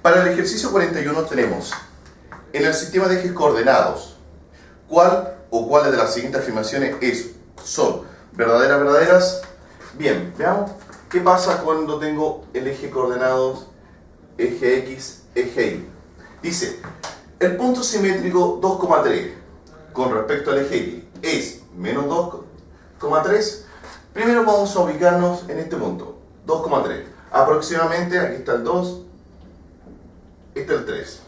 Para el ejercicio 41 tenemos, en el sistema de ejes coordenados, ¿cuál o cuáles de las siguientes afirmaciones son verdaderas, verdaderas? Bien, veamos qué pasa cuando tengo el eje coordenados, eje X, eje Y. Dice, el punto simétrico 2,3 con respecto al eje X es menos 2,3. Primero vamos a ubicarnos en este punto, 2,3. Aproximadamente, aquí está el 2, este es el 3.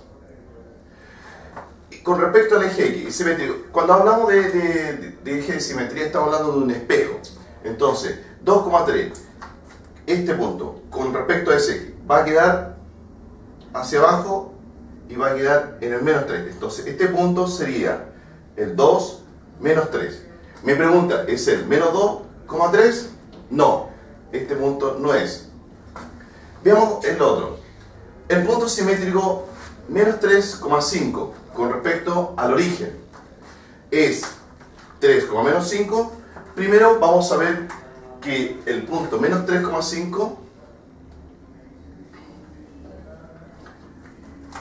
Con respecto al eje X, simétrico, cuando hablamos de eje de simetría estamos hablando de un espejo. Entonces, 2,3, este punto, con respecto a ese eje, va a quedar hacia abajo y va a quedar en el menos 3. Entonces, este punto sería el 2 menos 3. Me pregunta, ¿es el menos 2,3? No, este punto no es. Veamos el otro. El punto simétrico menos 3,5 con respecto al origen es 3,-5. Primero vamos a ver que el punto menos 3,5,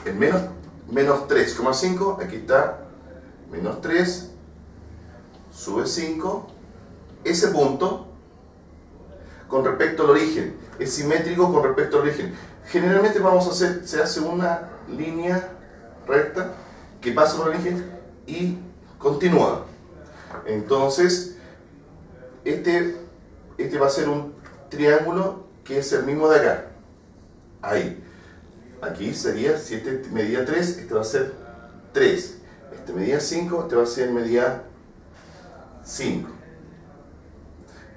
el menos 3,5, aquí está, menos 3, sube 5, ese punto con respecto al origen es simétrico con respecto al origen. Generalmente se hace una línea recta que pasa por el origen y continúa. Entonces, este va a ser un triángulo que es el mismo de acá. Ahí. Aquí sería, si este medía 3, este va a ser 3. Este medía 5, este va a ser medida 5.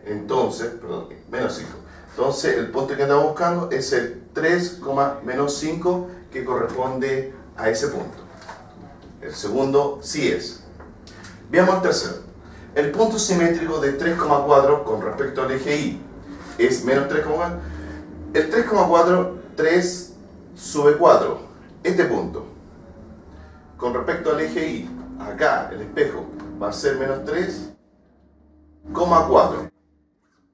Entonces, perdón, menos 5. Entonces, el punto que andamos buscando es el 3,-5 que corresponde a ese punto. El segundo sí es. Veamos el tercero. El punto simétrico de 3,4 con respecto al eje Y es menos 3,4. El 3,4, 3 sube 4. Este punto con respecto al eje Y, acá el espejo va a ser menos 3,4.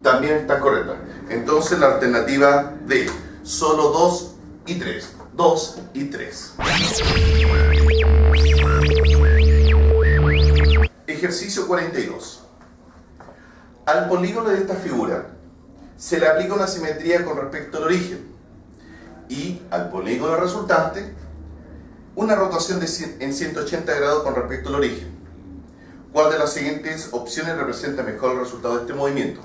También está correcta. Entonces la alternativa D, solo 2 y 3. 2 y 3. Ejercicio 42. Al polígono de esta figura se le aplica una simetría con respecto al origen y al polígono resultante una rotación en 180 grados con respecto al origen. ¿Cuál de las siguientes opciones representa mejor el resultado de este movimiento?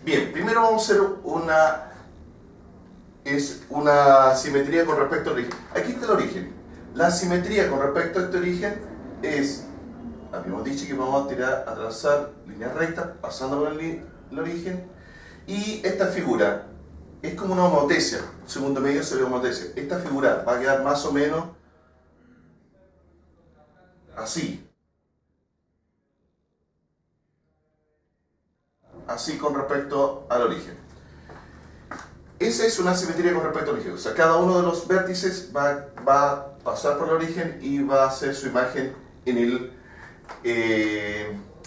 Bien, primero vamos a hacer una simetría con respecto al origen. Aquí está el origen. La simetría con respecto a este origen es, habíamos dicho que vamos a trazar líneas rectas pasando por el origen, y esta figura es como una homotesia. Segundo medio se ve homotesia. Esta figura va a quedar más o menos así. Así con respecto al origen. Esa es una simetría con respecto al origen. O sea, cada uno de los vértices va a pasar por el origen y va a hacer su imagen en el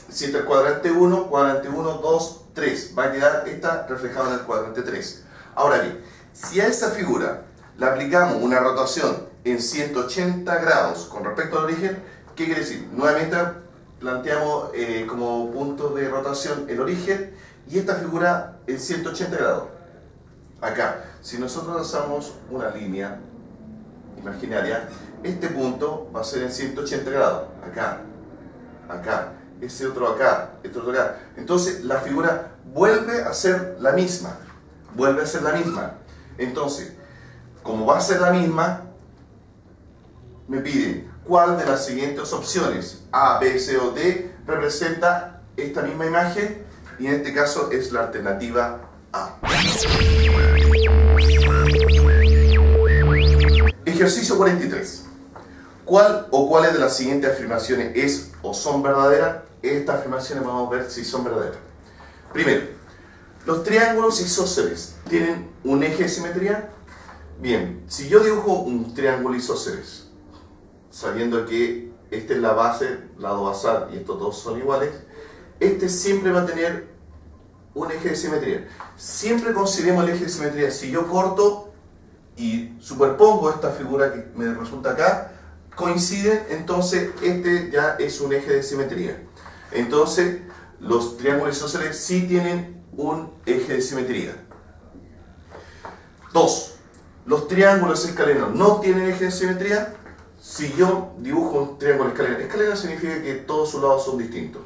si está el cuadrante 1, 2, 3. Va a quedar esta reflejada en el cuadrante 3. Ahora bien, si a esta figura le aplicamos una rotación en 180 grados con respecto al origen, ¿qué quiere decir? Nuevamente planteamos como punto de rotación el origen y esta figura en 180 grados. Acá, si nosotros trazamos una línea imaginaria, este punto va a ser en 180 grados. Acá, acá, ese otro acá, este otro acá. Entonces la figura vuelve a ser la misma. Vuelve a ser la misma. Entonces, como va a ser la misma, me piden cuál de las siguientes opciones, A, B, C o D, representa esta misma imagen, y en este caso es la alternativa A. Ejercicio 43. ¿Cuál o cuáles de las siguientes afirmaciones es o son verdaderas? Estas afirmaciones vamos a ver si son verdaderas. Primero, los triángulos isósceles tienen un eje de simetría. Bien, si yo dibujo un triángulo isósceles, sabiendo que esta es la base, lado basal, y estos dos son iguales, este siempre va a tener un eje de simetría. Siempre consideremos el eje de simetría. Si yo corto y superpongo esta figura que me resulta acá, coinciden, entonces este ya es un eje de simetría. Entonces los triángulos isósceles sí tienen un eje de simetría. 2. Los triángulos escalenos no tienen eje de simetría. Si yo dibujo un triángulo escaleno, escaleno significa que todos sus lados son distintos.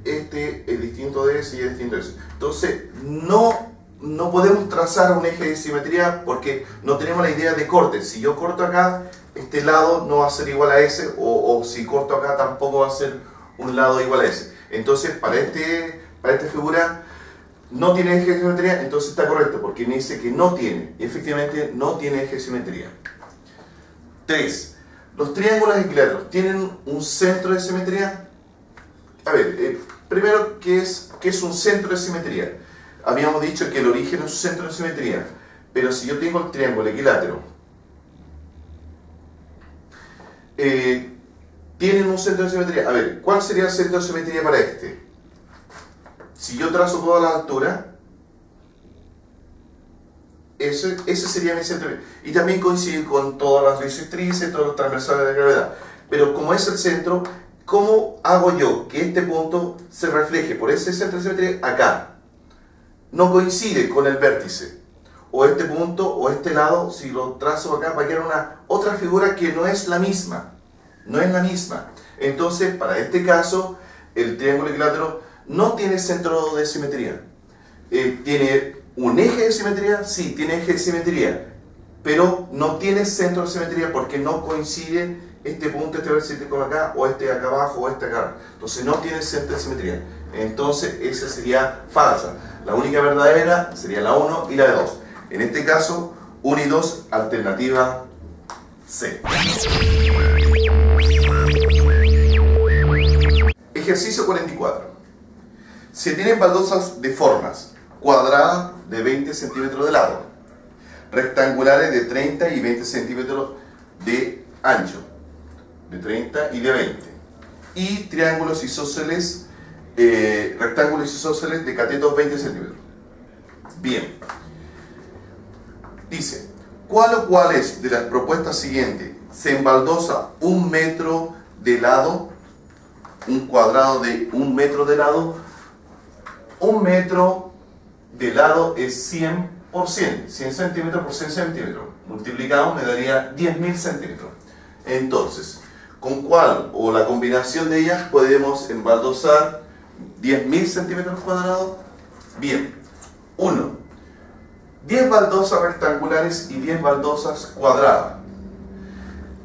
Este es distinto de ese y es distinto de ese. Entonces, no podemos trazar un eje de simetría porque no tenemos la idea de corte. Si yo corto acá, este lado no va a ser igual a ese, o si corto acá tampoco va a ser un lado igual a ese. Entonces, para esta figura no tiene eje de simetría, entonces está correcto, porque me dice que no tiene, y efectivamente no tiene eje de simetría. 3. ¿Los triángulos equiláteros tienen un centro de simetría? A ver, primero, ¿qué es un centro de simetría? Habíamos dicho que el origen es un centro de simetría, pero si yo tengo el triángulo equilátero, ¿tienen un centro de simetría? A ver, ¿cuál sería el centro de simetría para este? Si yo trazo toda la altura, ese sería mi centro. Y también coincide con todas las bisectrices, todos los transversales de gravedad. Pero como es el centro, ¿cómo hago yo que este punto se refleje por ese centro de simetría acá? No coincide con el vértice. O este punto, o este lado, si lo trazo acá, va a quedar otra figura que no es la misma. No es la misma. Entonces, para este caso, el triángulo equilátero no tiene centro de simetría. ¿Tiene un eje de simetría? Sí, tiene eje de simetría, pero no tiene centro de simetría porque no coincide este punto, este vértice con acá, o este acá abajo, o este acá. Entonces no tiene centro de simetría. Entonces esa sería falsa. La única verdadera sería la 1 y la 2. En este caso, 1 y 2, alternativa C. Ejercicio 44. Se tienen baldosas de formas cuadradas de 20 centímetros de lado, rectangulares de 30 y 20 centímetros de ancho, de 30 y de 20, y triángulos isósceles, rectángulos isósceles de catetos 20 centímetros. Bien, dice, ¿cuál o cuáles de las propuestas siguientes se embaldosa 1 metro de lado, un cuadrado de 1 metro de lado? 1 metro de lado es 100 por 100, 100 centímetros por 100 centímetros. Multiplicado me daría 10.000 centímetros. Entonces, ¿con cuál o la combinación de ellas podemos embaldosar 10.000 centímetros cuadrados? Bien, 1. 10 baldosas rectangulares y 10 baldosas cuadradas.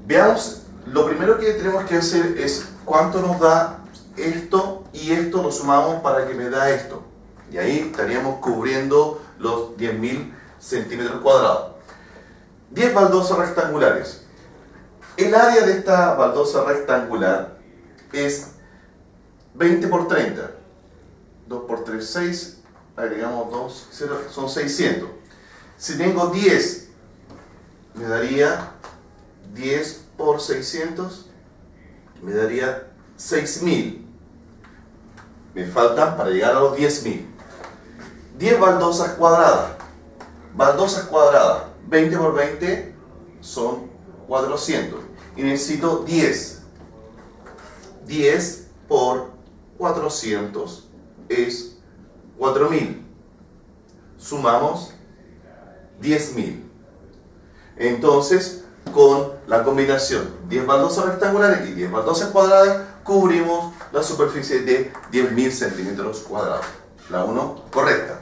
Veamos, lo primero que tenemos que hacer es cuánto nos da esto y esto, lo sumamos para que me da esto. Y ahí estaríamos cubriendo los 10.000 centímetros cuadrados. 10 baldosas rectangulares. El área de esta baldosa rectangular es 20 por 30. 2 por 3, 6. Agregamos 2, 0, son 600. Si tengo 10, me daría 10 por 600, me daría 6.000. Me faltan para llegar a los 10.000. 10 baldosas cuadradas. Baldosas cuadradas. 20 por 20 son 400. Y necesito 10. 10 por 400 es 4.000. Sumamos 10.000. Entonces, con la combinación 10 baldosas rectangulares y 10 baldosas cuadradas, cubrimos la superficie de 10.000 centímetros cuadrados. La 1 correcta.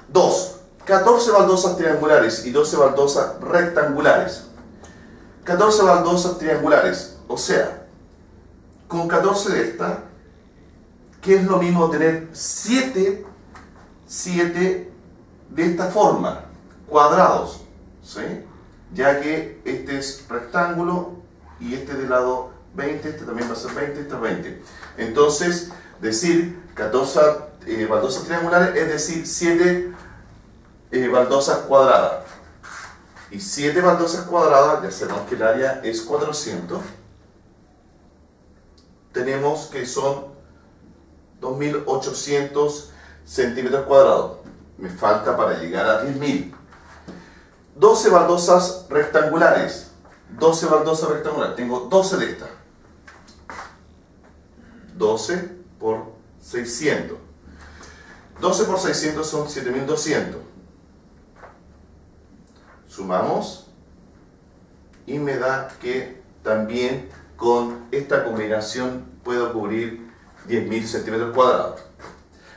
2. 14 baldosas triangulares y 12 baldosas rectangulares. 14 baldosas triangulares, o sea, con 14 de estas, que es lo mismo tener 7 de esta forma, cuadrados, ¿sí? Ya que este es rectángulo y este de lado 20, este también va a ser 20, este es 20. Entonces, decir 14 baldosas triangulares es decir 7 baldosas cuadradas. Y 7 baldosas cuadradas, ya sabemos que el área es 400. Tenemos que son 2.800 centímetros cuadrados. me falta para llegar a 10.000. 12 baldosas rectangulares. 12 baldosas rectangulares. Tengo 12 de estas. 12 por 600. 12 por 600 son 7.200. Sumamos y me da que también con esta combinación puedo cubrir 10.000 centímetros cuadrados.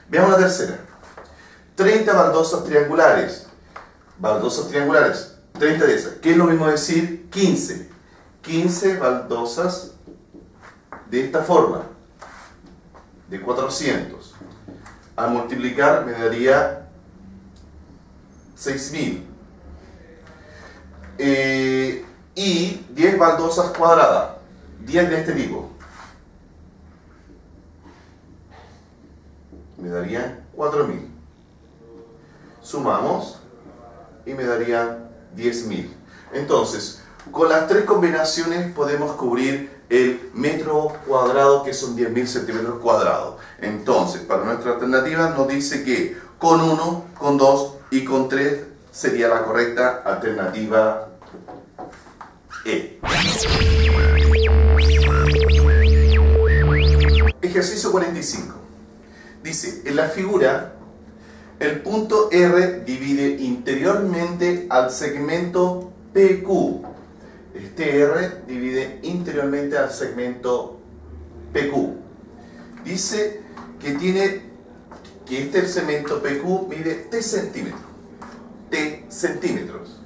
Veamos la tercera. 30 baldosas triangulares. Baldosas triangulares. 30 de esas. ¿Qué es lo mismo decir 15? 15 baldosas de esta forma. De 400. Al multiplicar me daría 6.000. Y 10 baldosas cuadradas. 10 de este tipo. Me darían 4.000. Sumamos y me darían 10.000. Entonces, con las tres combinaciones podemos cubrir el metro cuadrado, que son 10.000 centímetros cuadrados. Entonces, para nuestra alternativa nos dice que con 1, con 2 y con 3 sería la correcta alternativa E. Ejercicio 45. Dice, en la figura, el punto R divide interiormente al segmento PQ. Este R divide interiormente al segmento PQ. Dice que este segmento PQ mide T centímetros. T centímetros.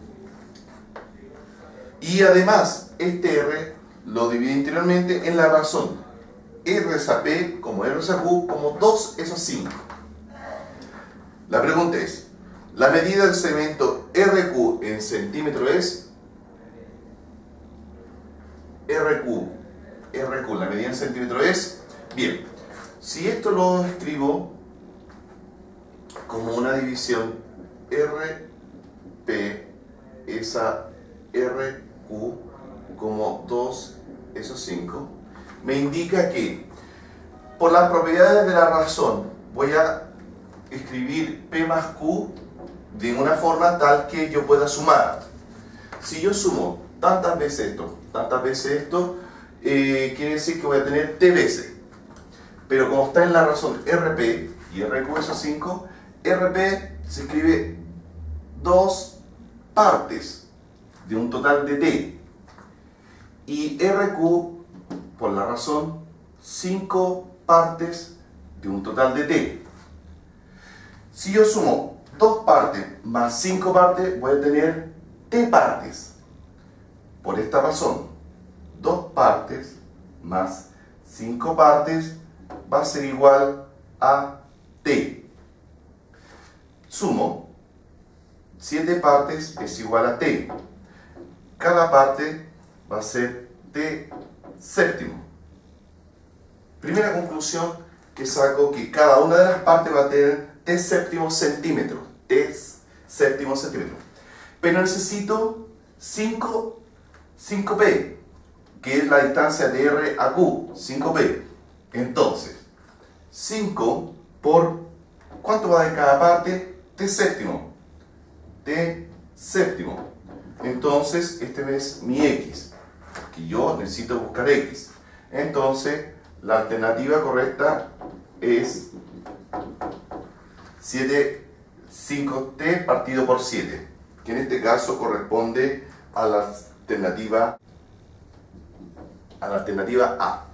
Y además, este R lo divide interiormente en la razón. R es a P como R es a Q como 2 es a 5. La pregunta es, la medida del segmento RQ en centímetros es RQ, la medida en centímetros es, bien, si esto lo escribo como una división, RP es a RQ como 2 es a 5, me indica que por las propiedades de la razón voy a escribir P más Q de una forma tal que yo pueda sumar. Si yo sumo tantas veces esto, quiere decir que voy a tener T veces. Pero como está en la razón RP y RQ es a 5, RP se escribe 2 partes de un total de T. Y RQ, por la razón, 5 partes de un total de T. Si yo sumo 2 partes más 5 partes, voy a tener T partes. Por esta razón, 2 partes más 5 partes va a ser igual a T. Sumo, 7 partes es igual a T. Cada parte va a ser T séptimo. Primera conclusión que saco, que cada una de las partes va a tener T séptimo centímetros. T séptimo centímetros. Pero necesito 5P, que es la distancia de R a Q, 5P. Entonces, 5 por, ¿cuánto va de cada parte? T séptimo. T séptimo. Entonces, este es mi X, que yo necesito buscar X. Entonces, la alternativa correcta es 5T partido por 7, que en este caso corresponde a la alternativa A.